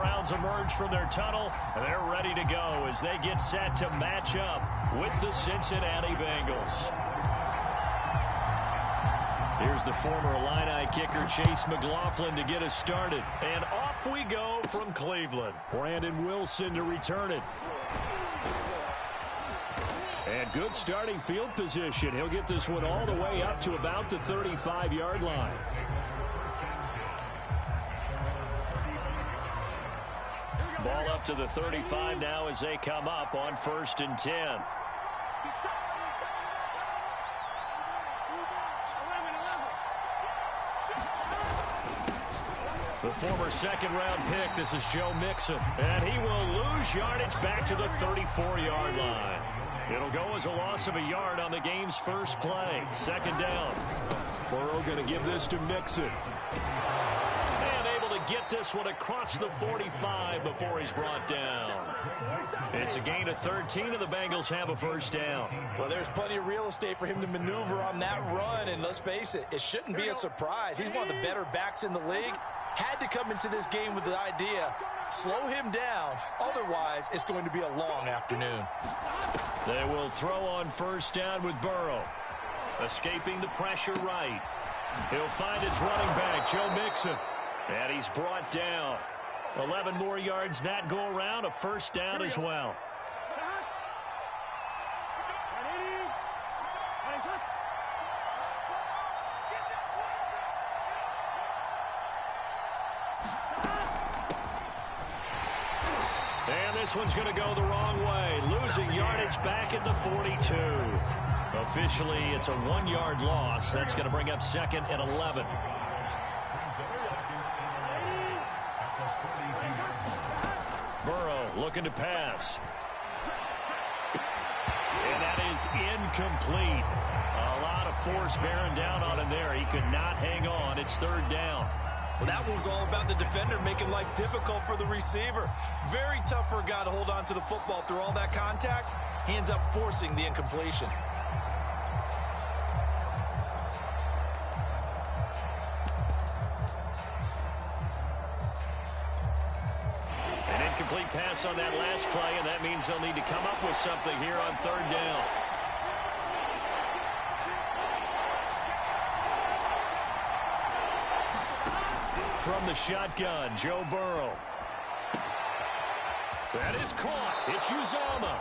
Browns emerge from their tunnel, and they're ready to go as they get set to match up with the Cincinnati Bengals. Here's the former Illini kicker Chase McLaughlin to get us started. And off we go from Cleveland. Brandon Wilson to return it. And good starting field position. He'll get this one all the way up to about the 35-yard line. Ball up to the 35 now as they come up on 1st and 10. The former second-round pick, this is Joe Mixon. And he will lose yardage back to the 34-yard line. It'll go as a loss of a yard on the game's first play. 2nd down. Burrow going to give this to Mixon. And able to get this one across the 45 before he's brought down. It's a gain of 13, and the Bengals have a 1st down. Well, there's plenty of real estate for him to maneuver on that run, and let's face it, it shouldn't be a surprise. He's one of the better backs in the league. Had to come into this game with the idea, slow him down, otherwise it's going to be a long afternoon. They will throw on 1st down with Burrow. Escaping the pressure right. He'll find his running back, Joe Mixon. And he's brought down. 11 more yards that go around, a 1st down as well. And this one's going to go the wrong way. Losing yardage back at the 42. Officially, it's a 1-yard loss. That's going to bring up 2nd and 11. Burrow looking to pass. And that is incomplete. A lot of force bearing down on him there. He could not hang on. It's 3rd down. Well, that one was all about the defender making life difficult for the receiver. Very tough for a guy to hold on to the football through all that contact. He ends up forcing the incompletion. An incomplete pass on that last play, and that means they'll need to come up with something here on 3rd down. From the shotgun, Joe Burrow. That is caught. It's Uzomah.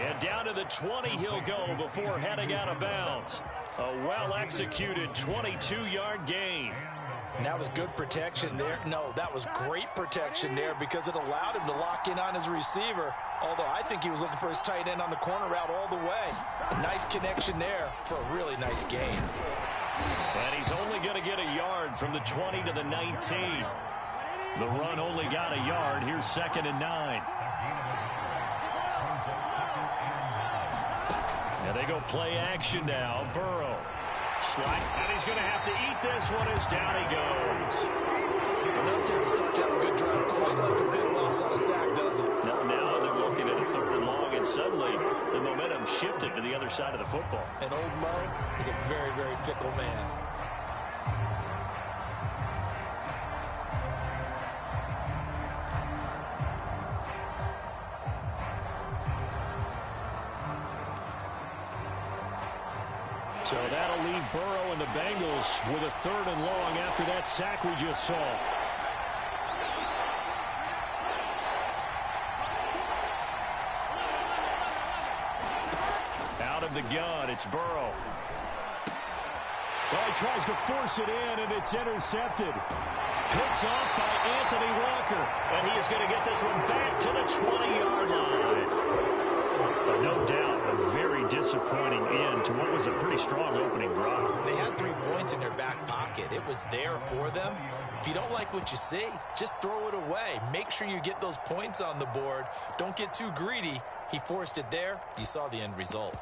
And down to the 20 he'll go before heading out of bounds. A well-executed 22-yard gain. And that was good protection there. No, that was great protection there because it allowed him to lock in on his receiver. Although I think he was looking for his tight end on the corner route all the way. Nice connection there for a really nice gain. And he's only going to get a yard from the 20 to the 19. The run only got a yard. Here's 2nd and 9. And they go play action now. Burrow. Slide. And he's going to have to eat this one as down he goes. Well, that doesn't start to have a good drive quite like a big loss on a sack, does it? Now they're looking at a 3rd and long, and suddenly the momentum shifted to the other side of the football. And old Mo is a very, very fickle man. So that'll leave Burrow and the Bengals with a 3rd and long after that sack we just saw. Out of the gun, it's Burrow. Well, he tries to force it in, and it's intercepted. Picked off by Anthony Walker, and he is going to get this one back to the 20-yard line. But no doubt, a very disappointing end to what was a pretty strong opening drive. They had 3 points in their back pocket. It was there for them. If you don't like what you see, just throw it away. Make sure you get those points on the board. Don't get too greedy. He forced it there. You saw the end result.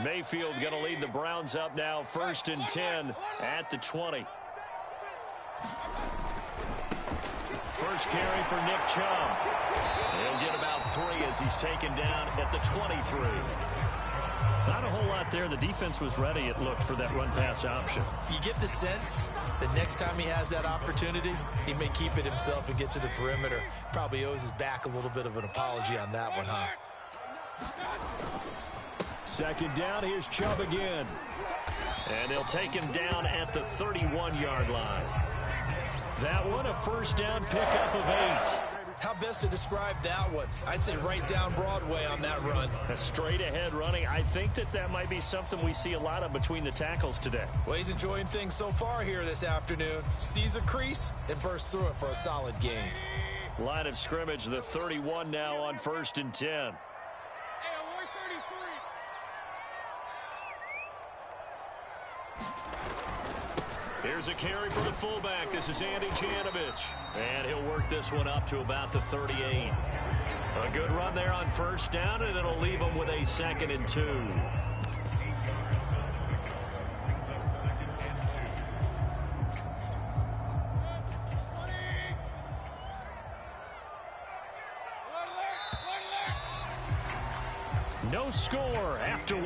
Mayfield going to lead the Browns up now, 1st and 10 at the 20. First carry for Nick Chubb. He'll get about 3 as he's taken down at the 23. Not a whole lot there. The defense was ready, it looked, for that run-pass option. You get the sense that next time he has that opportunity, he may keep it himself and get to the perimeter. Probably owes his back a little bit of an apology on that one, huh? Second down, here's Chubb again. And they'll take him down at the 31-yard line. That one, a first down pickup of 8. How best to describe that one? I'd say right down Broadway on that run. A straight-ahead running. I think that might be something we see a lot of between the tackles today. Well, he's enjoying things so far here this afternoon. Sees a crease and bursts through it for a solid gain. Line of scrimmage, the 31 now on 1st and 10. Here's a carry for the fullback. This is Andy Janovich. And he'll work this one up to about the 38. A good run there on first down, and it'll leave him with a 2nd and 2. No score after 1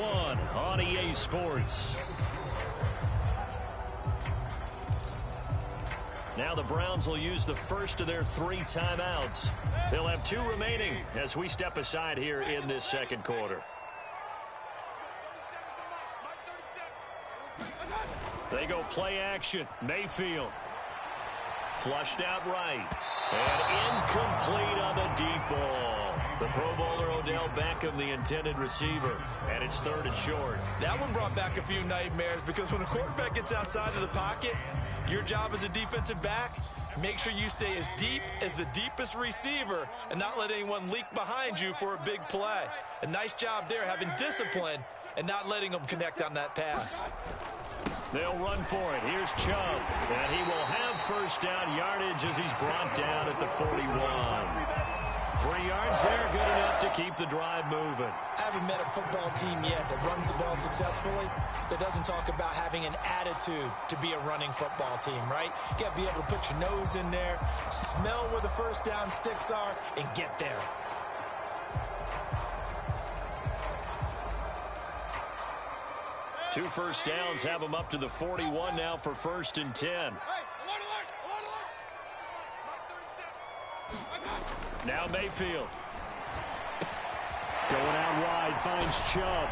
on EA Sports. Now the Browns will use the first of their 3 timeouts. They'll have 2 remaining as we step aside here in this second quarter. They go play action. Mayfield. Flushed out right. And incomplete on the deep ball. The Pro Bowler Odell Beckham, the intended receiver. And it's 3rd and short. That one brought back a few nightmares because when a quarterback gets outside of the pocket, your job as a defensive back, make sure you stay as deep as the deepest receiver and not let anyone leak behind you for a big play. A nice job there having discipline and not letting them connect on that pass. They'll run for it. Here's Chubb. And he will have first down yardage as he's brought down at the 41. 3 yards there, good enough to keep the drive moving. I haven't met a football team yet that runs the ball successfully that doesn't talk about having an attitude to be a running football team, right? You got to be able to put your nose in there, smell where the first down sticks are, and get there. Two first downs have them up to the 41 now for 1st and 10. Now Mayfield. Going out wide, finds Chubb.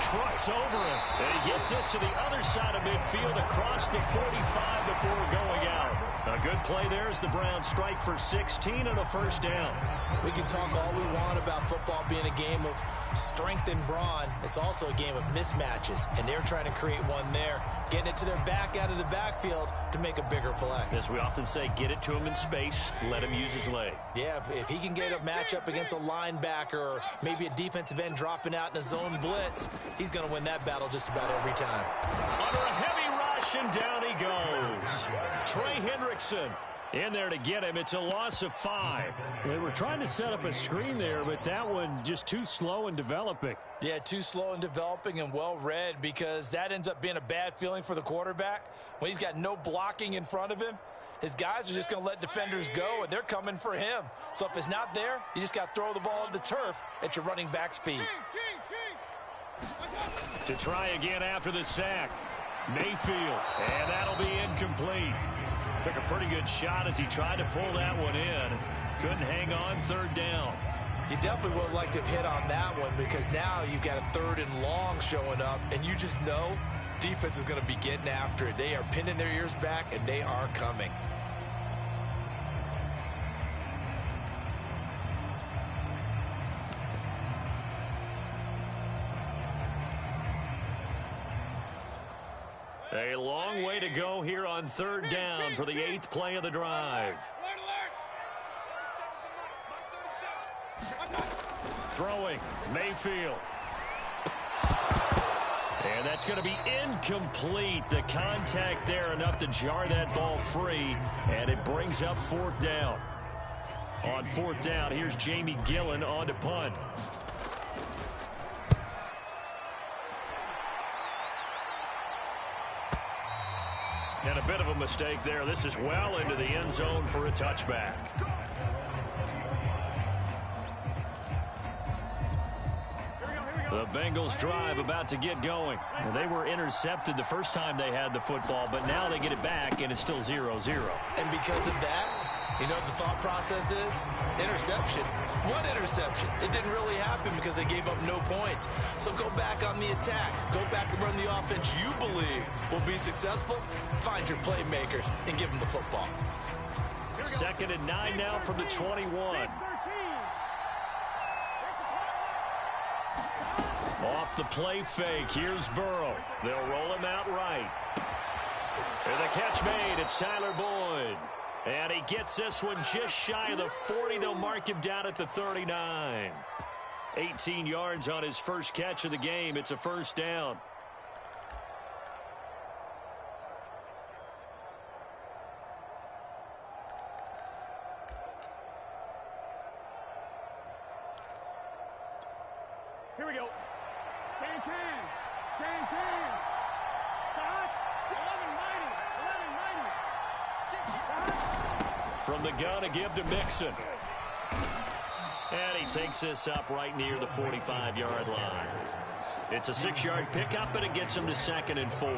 Trucks over him. And he gets this to the other side of midfield across the 45 before going out. A good play there as the Browns strike for 16 and a first down. We can talk all we want about football being a game of strength and brawn. It's also a game of mismatches, and they're trying to create one there, getting it to their back out of the backfield to make a bigger play. As we often say, get it to him in space, let him use his leg. Yeah, if he can get a matchup against a linebacker or maybe a defensive end dropping out in a zone blitz, he's going to win that battle just about every time. Under a heavy rush, and down he goes. Trey Hendrickson in there to get him. It's a loss of 5. They were trying to set up a screen there, but that one just too slow in developing. Yeah, too slow in developing and well read, because that ends up being a bad feeling for the quarterback. When he's got no blocking in front of him, his guys are just going to let defenders go, and they're coming for him. So if it's not there, you just got to throw the ball at the turf at your running back's feet. To try again after the sack. Mayfield, and that'll be incomplete. Took a pretty good shot as he tried to pull that one in. Couldn't hang on, 3rd down. You definitely would have liked to have hit on that one, because now you've got a 3rd and long showing up, and you just know defense is going to be getting after it. They are pinning their ears back, and they are coming. A long way to go here on 3rd down for the 8th play of the drive. Throwing, Mayfield. And that's going to be incomplete. The contact there enough to jar that ball free, and it brings up 4th down. On 4th down, here's Jamie Gillen on to punt. And a bit of a mistake there. This is well into the end zone for a touchback. The Bengals drive about to get going. Well, they were intercepted the first time they had the football, but now they get it back, and it's still 0-0. And because of that, you know what the thought process is? Interception. What interception? It didn't really happen because they gave up no points. So go back on the attack. Go back and run the offense you believe will be successful. Find your playmakers and give them the football. 2nd and 9 now from the 21. Off the play fake. Here's Burrow. They'll roll him out right. And the catch made. It's Tyler Boyd. And he gets this one just shy of the 40. They'll mark him down at the 39. 18 yards on his first catch of the game. It's a first down. Here we go. Can. Stop. 11-90. From the gun, a give to Mixon. And he takes this up right near the 45-yard line. It's a 6-yard pickup, and it gets him to 2nd and 4.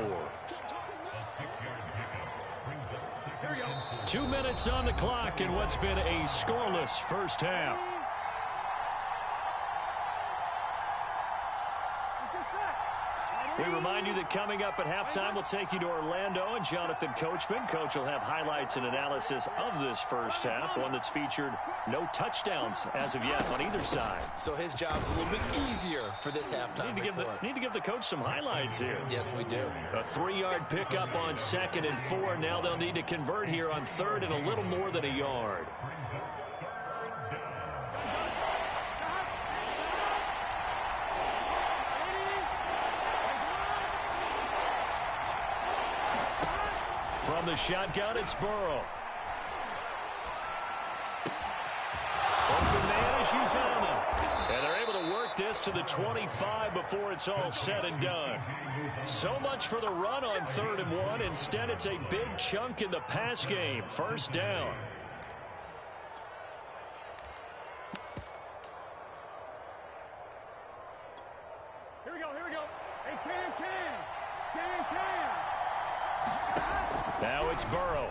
2 minutes on the clock in what's been a scoreless first half. We remind you that coming up at halftime, we'll take you to Orlando and Jonathan Coachman. Coach will have highlights and analysis of this first half, one that's featured no touchdowns as of yet on either side. So his job's a little bit easier for this halftime report. Need to give the coach some highlights here. Yes, we do. A 3-yard pickup on 2nd and 4. Now they'll need to convert here on 3rd and a little more than a yard. From the shotgun, it's Burrow. Open man is Uzomah. And they're able to work this to the 25 before it's all said and done. So much for the run on 3rd and 1. Instead, it's a big chunk in the pass game. First down. Here we go. Hey, can. Now it's Burrow.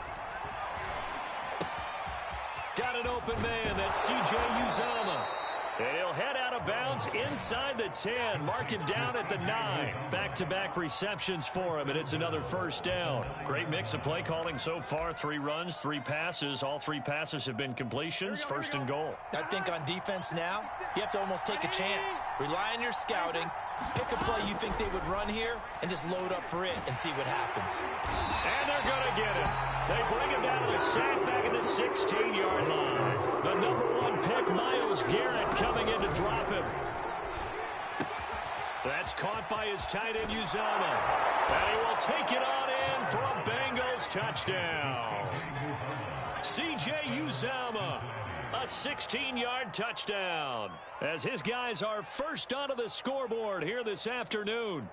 Got an open man. That's C.J. Uzomah. And he'll head out of bounds inside the 10. Mark him down at the 9. Back-to-back receptions for him, and it's another first down. Great mix of play calling so far. 3 runs, 3 passes. All 3 passes have been completions. First and goal. I think on defense now, you have to almost take a chance. Rely on your scouting. Pick a play you think they would run here and just load up for it and see what happens. And they're going to get it. They bring him down to the sack back at the 16-yard line. The number 1 pick, Myles Garrett, coming in to drop him. That's caught by his tight end, Uzomah. And he will take it on in for a Bengals touchdown. C.J. Uzomah. A 16-yard touchdown as his guys are first onto the scoreboard here this afternoon.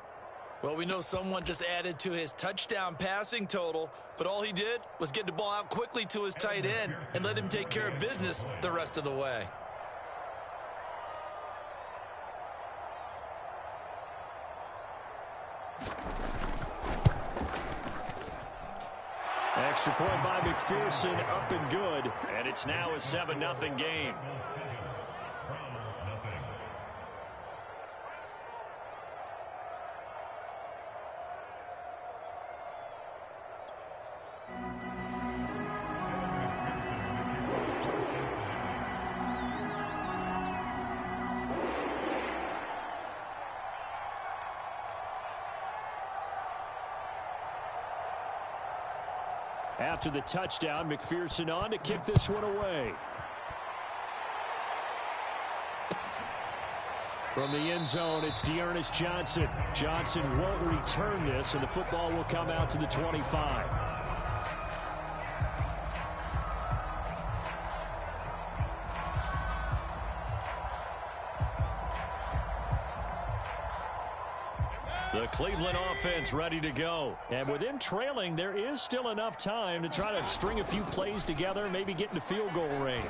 Well, we know someone just added to his touchdown passing total, but all he did was get the ball out quickly to his tight end and let him take care of business the rest of the way. Extra point by McPherson, up and good. And it's now a 7-0 game. After the touchdown, McPherson on to kick this one away. From the end zone, it's D'Ernest Johnson. Johnson won't return this, and the football will come out to the 25. The Cleveland offense ready to go. And with them trailing, there is still enough time to try to string a few plays together, maybe get into field goal range.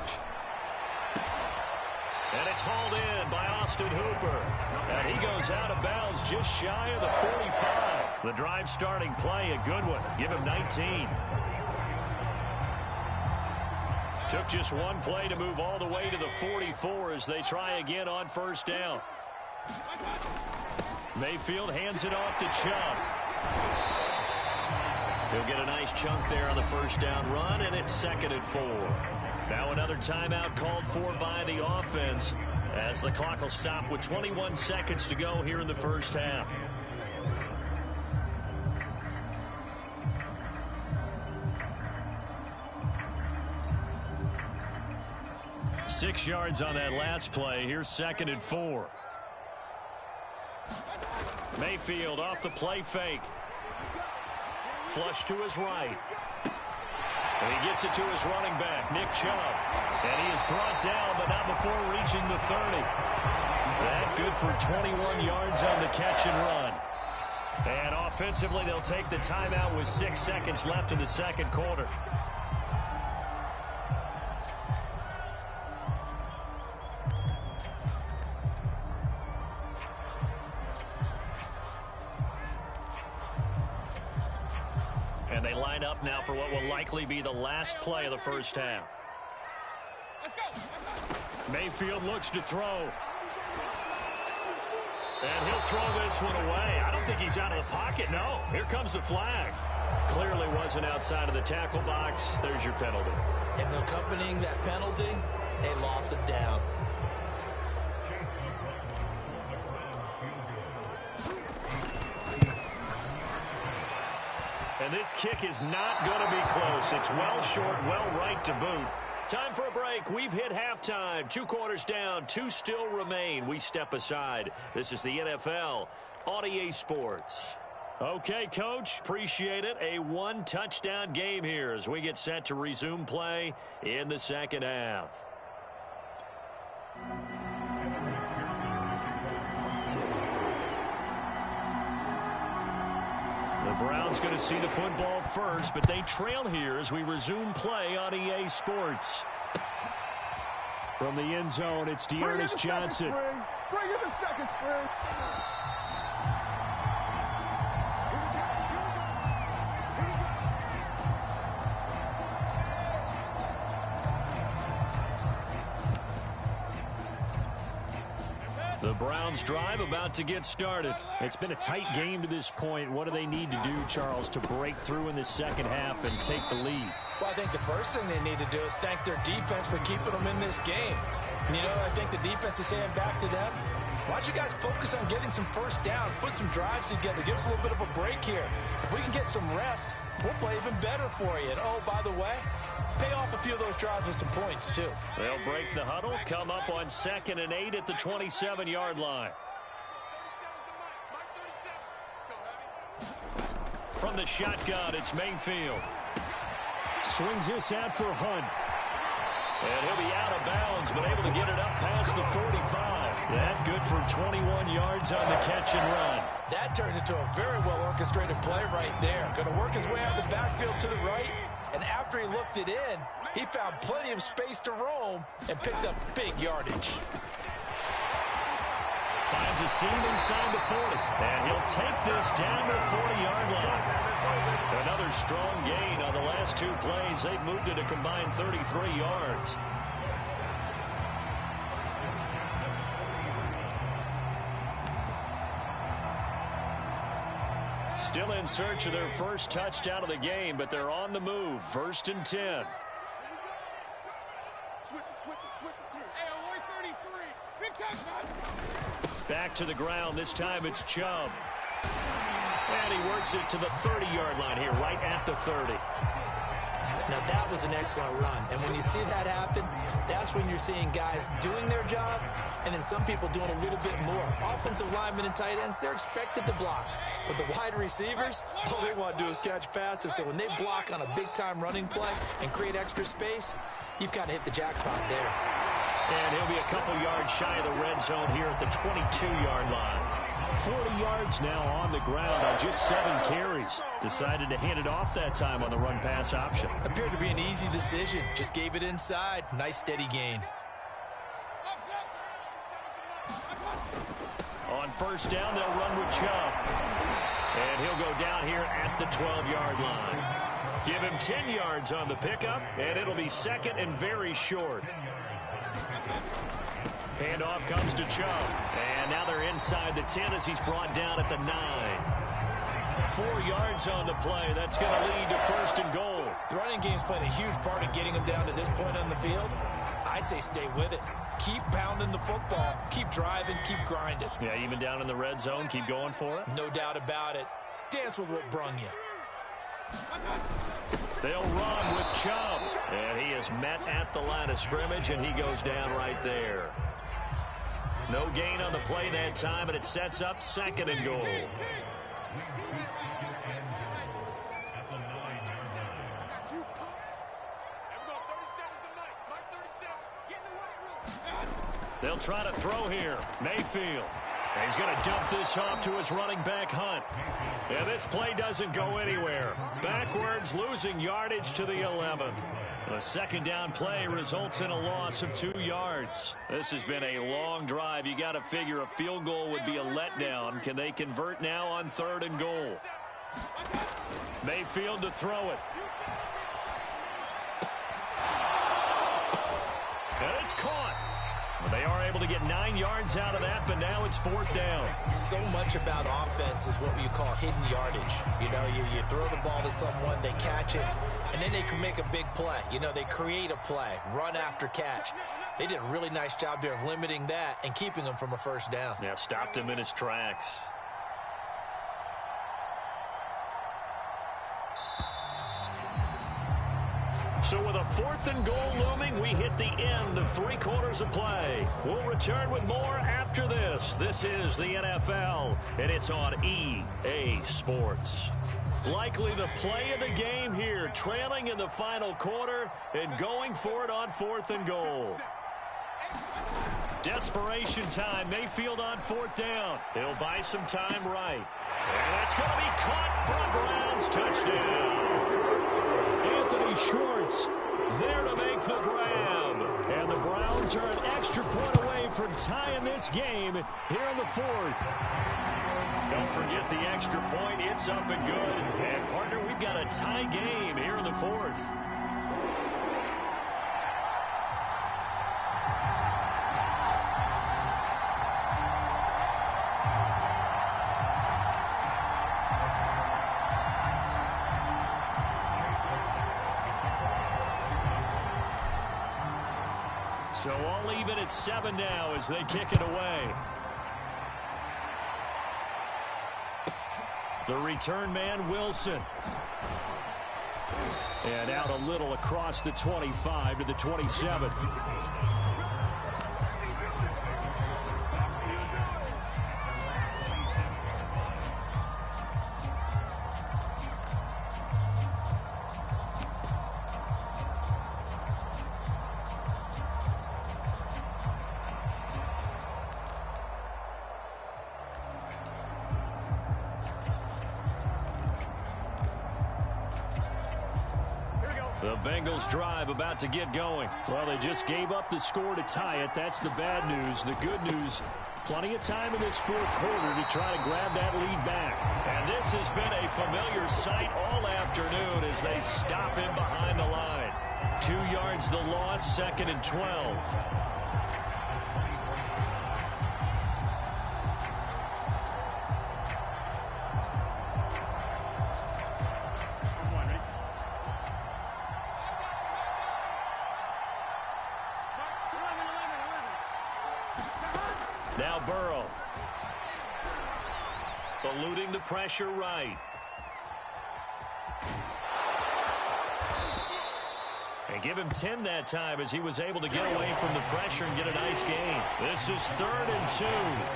And it's hauled in by Austin Hooper. And he goes out of bounds just shy of the 45. The drive starting play, a good one. Give him 19. Took just one play to move all the way to the 44 as they try again on first down. Mayfield hands it off to Chubb. He'll get a nice chunk there on the first down run, and it's 2nd and 4. Now another timeout called for by the offense as the clock will stop with 21 seconds to go here in the first half. Six yards on that last play. Here's 2nd and 4. Mayfield off the play fake. Flush to his right. And he gets it to his running back, Nick Chubb. And he is brought down, but not before reaching the 30. That good for 21 yards on the catch and run. And offensively, they'll take the timeout with 6 seconds left in the second quarter. And they line up now for what will likely be the last play of the first half. Mayfield looks to throw. And he'll throw this one away. I don't think he's out of the pocket. No, here comes the flag. Clearly wasn't outside of the tackle box. There's your penalty. And accompanying that penalty, a loss of down. And this kick is not going to be close. It's well short, well right to boot. Time for a break. We've hit halftime. 2 quarters down, 2 still remain. We step aside. This is the NFL on EA Sports. Okay, Coach, appreciate it. A 1-touchdown game here as we get set to resume play in the second half. The Browns going to see the football first, but they trail here as we resume play on EA Sports. From the end zone, it's Dearness Johnson. Bring in the second string. The Browns drive about to get started. It's been a tight game to this point. What do they need to do, Charles, to break through in the second half and take the lead? Well, I think the first thing they need to do is thank their defense for keeping them in this game. And, you know, I think the defense is saying back to them, why don't you guys focus on getting some first downs, put some drives together, give us a little bit of a break here. If we can get some rest, we'll play even better for you. And, oh, by the way, pay off a few of those drives with some points, too. They'll break the huddle, come up on 2nd and 8 at the 27-yard line. From the shotgun, it's Mayfield. Swings this out for Hunt. And he'll be out of bounds, but able to get it up past the 45. That good for 21 yards on the catch and run. That turned into a very well-orchestrated play right there. Going to work his way out of the backfield to the right. And after he looked it in, he found plenty of space to roam and picked up big yardage. Finds a seam inside the 40. And he'll take this down to the 40-yard line. Another strong gain on the last 2 plays. They've moved it a combined 33 yards. Still in search of their first touchdown of the game, but they're on the move. 1st and 10. Switch it. Hey, only 33. Big touchdown. Back to the ground. This time it's Chubb. And he works it to the 30-yard line here, right at the 30. Now, that was an excellent run. And when you see that happen, that's when you're seeing guys doing their job and then some people doing a little bit more. Offensive linemen and tight ends, they're expected to block. But the wide receivers, all they want to do is catch passes. So when they block on a big-time running play and create extra space, you've kind of hit the jackpot there. And he'll be a couple yards shy of the red zone here at the 22-yard line. 40 yards now on the ground on just 7 carries. Decided to hand it off that time on the run-pass option. Appeared to be an easy decision. Just gave it inside. Nice, steady gain. On first down. They'll run with Chubb. And he'll go down here at the 12-yard line. Give him 10 yards on the pickup, and it'll be second and very short. Handoff comes to Chubb. And now they're inside the 10 as he's brought down at the 9. 4 yards on the play. That's going to lead to first and goal. The running game's played a huge part in getting him down to this point on the field. I say stay with it. Keep pounding the football. Keep driving. Keep grinding. Yeah, even down in the red zone, keep going for it. No doubt about it. Dance with what brung you. They'll run with Chubb. And he is met at the line of scrimmage, and he goes down right there. No gain on the play that time, and it sets up second and goal. They'll try to throw here. Mayfield. And he's going to dump this off to his running back, Hunt. And this play doesn't go anywhere. Backwards, losing yardage to the 11. The second down play results in a loss of 2 yards. This has been a long drive. You got to figure a field goal would be a letdown. Can they convert now on third and goal? Mayfield to throw it. And it's caught. Well, they are able to get 9 yards out of that, but now it's fourth down. So much about offense is what you call hidden yardage. You know, you throw the ball to someone, they catch it, and then they can make a big play. You know, they create a play, run after catch. They did a really nice job there of limiting that and keeping him from a first down. Yeah, stopped him in his tracks. So with a fourth and goal looming, we hit the end of 3 quarters of play. We'll return with more after this. This is the NFL, and it's on EA Sports. Likely the play of the game here, trailing in the final quarter and going for it on fourth and goal. Desperation time. Mayfield on fourth down. He'll buy some time right. And it's going to be caught for a Browns touchdown. Anthony Schwartz there to make the grab. And the Browns are an extra point away from tying this game here in the fourth. Don't forget the extra point. It's up and good. And, partner, we've got a tie game here in the fourth. So all even at 7 now as they kick it away. The return man, Wilson. And out a little across the 25 to the 27. The Bengals drive about to get going. Well, they just gave up the score to tie it. That's the bad news. The good news, plenty of time in this fourth quarter to try to grab that lead back. And this has been a familiar sight all afternoon as they stop him behind the line. 2 yards the loss, second and 12. Now Burrow. Eluding the pressure right. And give him 10 that time as he was able to get away from the pressure and get a nice gain. This is 3rd and 2.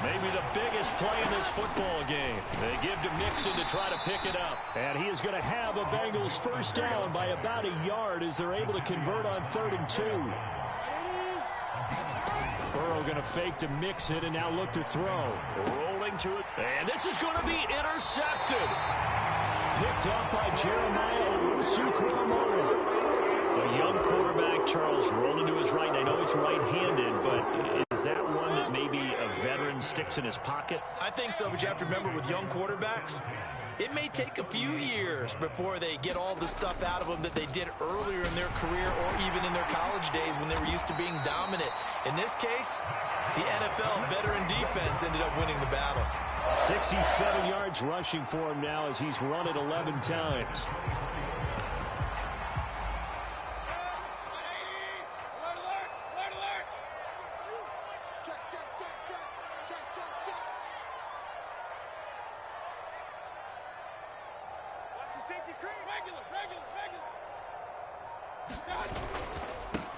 Maybe the biggest play in this football game. They give to Mixon to try to pick it up. And he is going to have a Bengals first down by about a yard as they're able to convert on 3rd and 2. Burrow going to fake to mix it and now look to throw. Rolling to it. And this is going to be intercepted. Picked up by Jeremiah Owusu-Koramoah. A young quarterback, Charles, rolling to his right. And I know it's right-handed, but Is that one that maybe a veteran sticks in his pocket? I think so, but you have to remember with young quarterbacks, it may take a few years before they get all the stuff out of them that they did earlier in their career or even in their college days when they were used to being dominant. In this case, the NFL veteran defense ended up winning the battle. 67 yards rushing for him now as he's run it 11 times.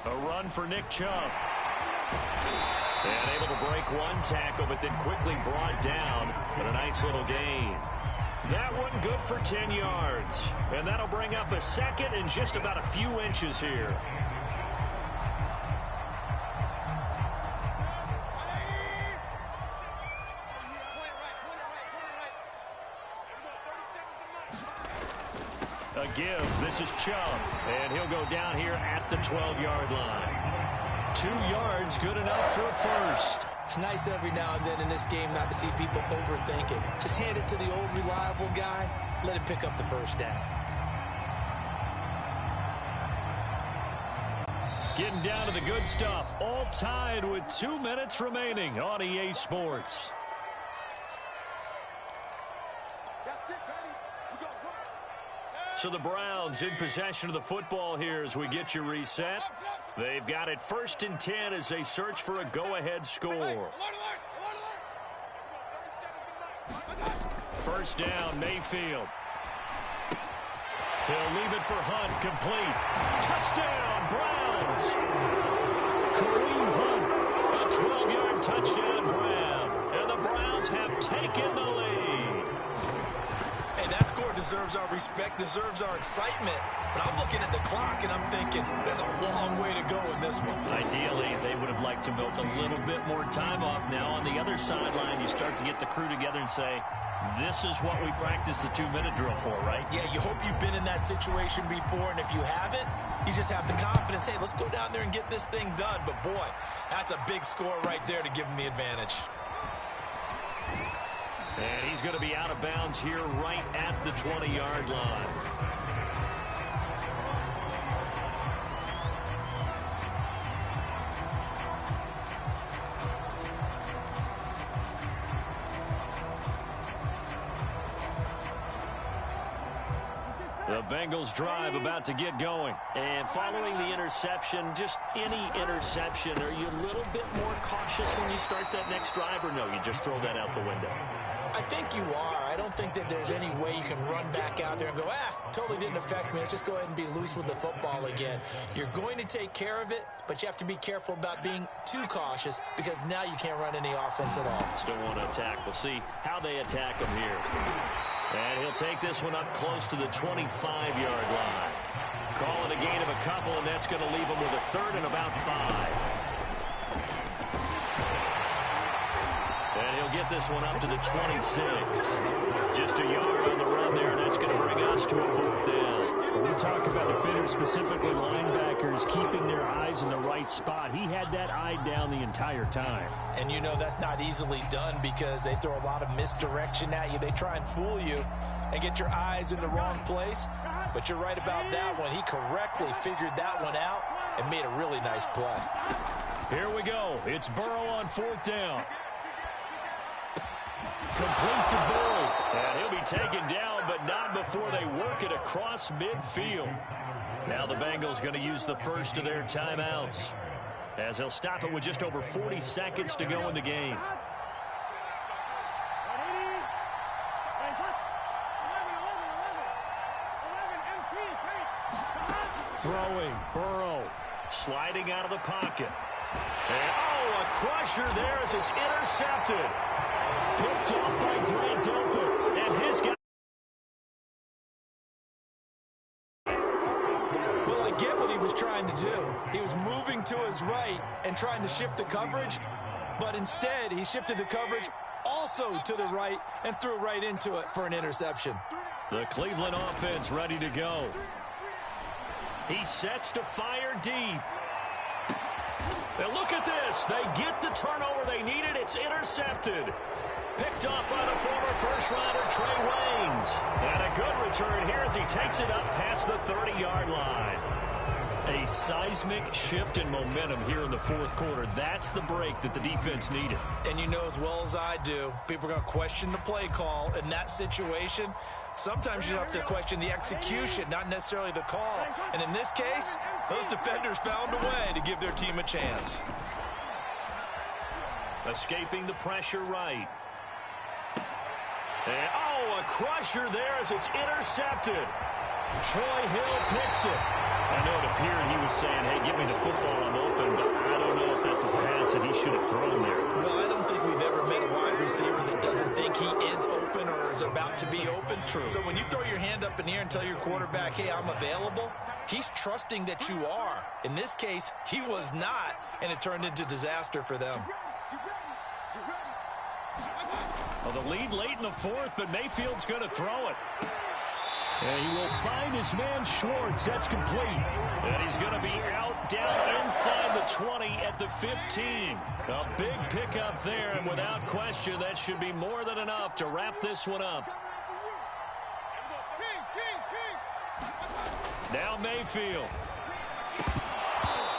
A run for Nick Chubb. And able to break one tackle, but then quickly brought down. But a nice little gain. That one good for 10 yards. And that'll bring up a second and just about a few inches here. A give. This is Chubb. And he'll go down here at the 12-yard line. 2 yards, good enough for a first. It's nice every now and then in this game not to see people overthink it. Just hand it to the old reliable guy. Let him pick up the first down. Getting down to the good stuff. All tied with 2 minutes remaining on EA Sports. So the Browns in possession of the football here as we get you reset. They've got it 1st and 10 as they search for a go-ahead score. First down, Mayfield. He'll leave it for Hunt, complete. Touchdown, Browns. Kareem Hunt, a 12-yard touchdown grab. And the Browns have taken the lead. That score deserves our respect, deserves our excitement. But I'm looking at the clock, and I'm thinking there's a long way to go in this one. Ideally, they would have liked to milk a little bit more time off now. On the other sideline, you start to get the crew together and say, this is what we practiced the 2-minute drill for, right? Yeah, you hope you've been in that situation before, and if you haven't, you just have the confidence, hey, let's go down there and get this thing done. But, boy, that's a big score right there to give them the advantage. And he's going to be out of bounds here right at the 20-yard line. The Bengals drive about to get going. And following the interception, just any interception, are you a little bit more cautious when you start that next drive, or no, you just throw that out the window? I think you are. I don't think that there's any way you can run back out there and go, totally didn't affect me. Let's just go ahead and be loose with the football again. You're going to take care of it, but you have to be careful about being too cautious because now you can't run any offense at all. Still want to attack. We'll see how they attack him here. And he'll take this one up close to the 25-yard line. Call it a gain of a couple, and that's going to leave him with a 3rd and about 5. And he'll get this one up to the 26. Just a yard on the run there, and that's going to bring us to a 4th down. When we talk about defenders, specifically linebackers, keeping their eyes in the right spot, he had that eye down the entire time. And you know that's not easily done because they throw a lot of misdirection at you. They try and fool you and get your eyes in the wrong place. But you're right about that one. He correctly figured that one out and made a really nice play. Here we go. It's Burrow on 4th down. Complete to Boyd. And he'll be taken down, but not before they work it across midfield. Now the Bengals going to use the first of their timeouts, as they'll stop it with just over 40 seconds to go in the game. Throwing, Burrow, sliding out of the pocket. And, a crusher there as it's intercepted. Picked up by Grant Delpit, and his guy. Well, I get what he was trying to do. He was moving to his right and trying to shift the coverage, but instead he shifted the coverage also to the right and threw right into it for an interception. The Cleveland offense ready to go. He sets to fire deep. And look at this. They get the turnover they needed. It's intercepted. Picked off by the former first-rounder Trey Waynes. And a good return here as he takes it up past the 30-yard line. A seismic shift in momentum here in the fourth quarter. That's the break that the defense needed. And you know as well as I do, people are going to question the play call in that situation. Sometimes you have to question the execution, not necessarily the call. And in this case, those defenders found a way to give their team a chance. Escaping the pressure right. And, oh, a crusher there as it's intercepted. Troy Hill picks it. I know it appeared he was saying, hey, give me the football, I'm open, but I don't know if that's a pass that he should have thrown there. Well, I don't think we've ever met a wide receiver that doesn't think he is open or is about to be open. True. So when you throw your hand up in the air and tell your quarterback, hey, I'm available, he's trusting that you are. In this case, he was not, and it turned into disaster for them. Well, the lead late in the fourth, but Mayfield's going to throw it. And he will find his man Schwartz. That's complete. And he's going to be out down inside the 20 at the 15. A big pickup there, and without question, that should be more than enough to wrap this one up. Now Mayfield.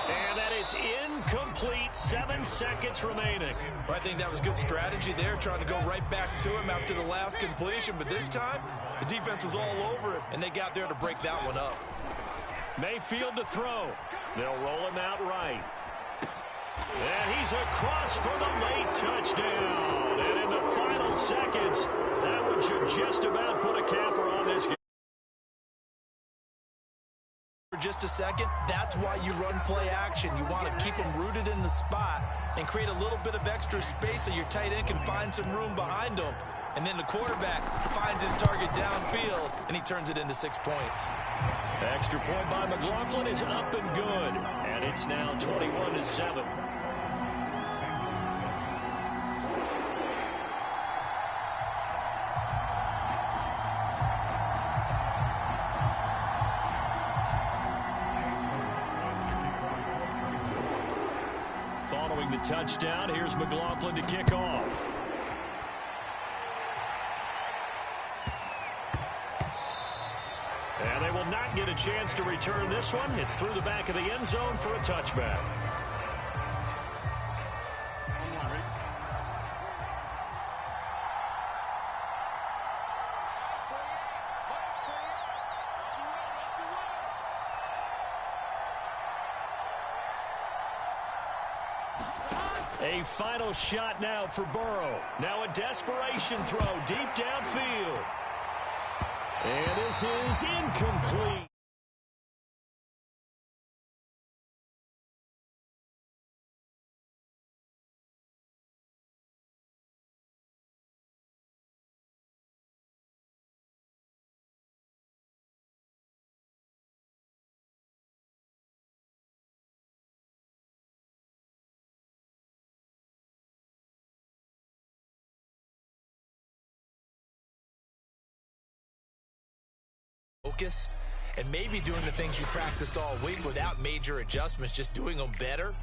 And that is incomplete. 7 seconds remaining. Well, I think that was good strategy there, trying to go right back to him after the last completion. But this time, the defense was all over it, and they got there to break that one up. Mayfield to throw. They'll roll him out right. And he's across for the late touchdown. And in the final seconds, that one should just about put a capper on this game. For just a second, that's why you run play action. You want to keep them rooted in the spot and create a little bit of extra space so your tight end can find some room behind him. And then the quarterback finds his target downfield, and he turns it into 6 points. Extra point by McLaughlin is up and good. And it's now 21-7. Following the touchdown, here's McLaughlin to kick off. And they will not get a chance to return this one. It's through the back of the end zone for a touchback. A final shot now for Burrow. Now a desperation throw deep downfield. And this is incomplete. Focus and maybe doing the things you practiced all week without major adjustments, just doing them better.